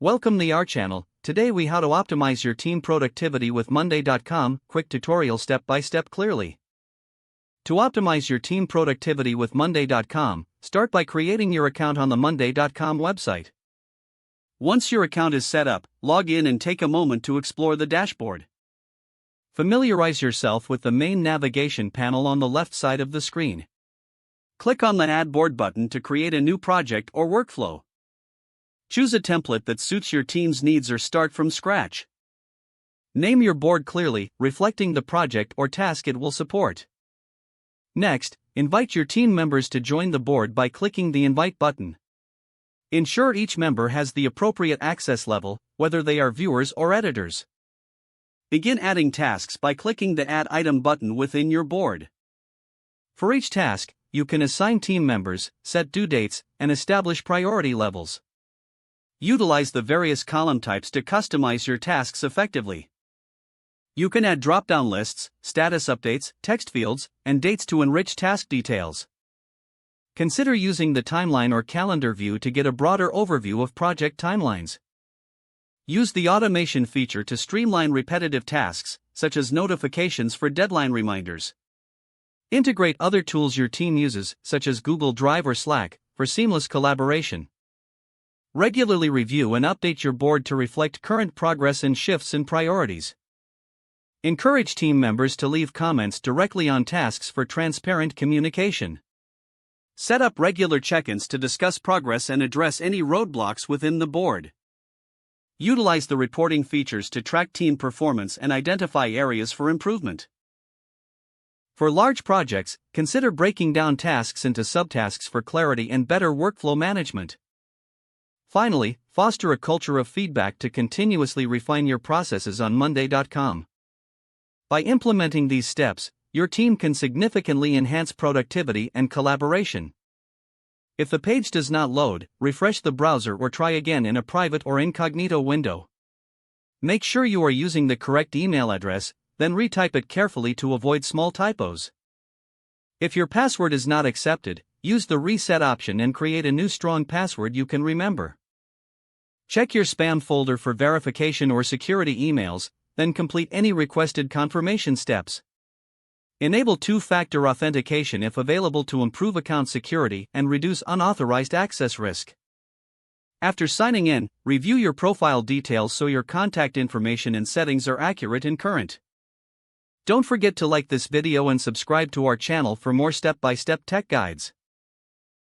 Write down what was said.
Welcome to our channel. Today we how to optimize your team productivity with Monday.com, quick tutorial step by step clearly. To optimize your team productivity with Monday.com, start by creating your account on the Monday.com website. Once your account is set up, log in and take a moment to explore the dashboard. Familiarize yourself with the main navigation panel on the left side of the screen. Click on the Add Board button to create a new project or workflow. Choose a template that suits your team's needs or start from scratch. Name your board clearly, reflecting the project or task it will support. Next, invite your team members to join the board by clicking the Invite button. Ensure each member has the appropriate access level, whether they are viewers or editors. Begin adding tasks by clicking the Add Item button within your board. For each task, you can assign team members, set due dates, and establish priority levels. Utilize the various column types to customize your tasks effectively. You can add drop-down lists, status updates, text fields, and dates to enrich task details. Consider using the timeline or calendar view to get a broader overview of project timelines. Use the automation feature to streamline repetitive tasks, such as notifications for deadline reminders. Integrate other tools your team uses, such as Google Drive or Slack, for seamless collaboration. Regularly review and update your board to reflect current progress and shifts in priorities. Encourage team members to leave comments directly on tasks for transparent communication. Set up regular check-ins to discuss progress and address any roadblocks within the board. Utilize the reporting features to track team performance and identify areas for improvement. For large projects, consider breaking down tasks into subtasks for clarity and better workflow management. Finally, foster a culture of feedback to continuously refine your processes on Monday.com. By implementing these steps, your team can significantly enhance productivity and collaboration. If the page does not load, refresh the browser or try again in a private or incognito window. Make sure you are using the correct email address, then retype it carefully to avoid small typos. If your password is not accepted, use the reset option and create a new strong password you can remember. Check your spam folder for verification or security emails, then complete any requested confirmation steps. Enable two-factor authentication if available to improve account security and reduce unauthorized access risk. After signing in, review your profile details so your contact information and settings are accurate and current. Don't forget to like this video and subscribe to our channel for more step-by-step tech guides.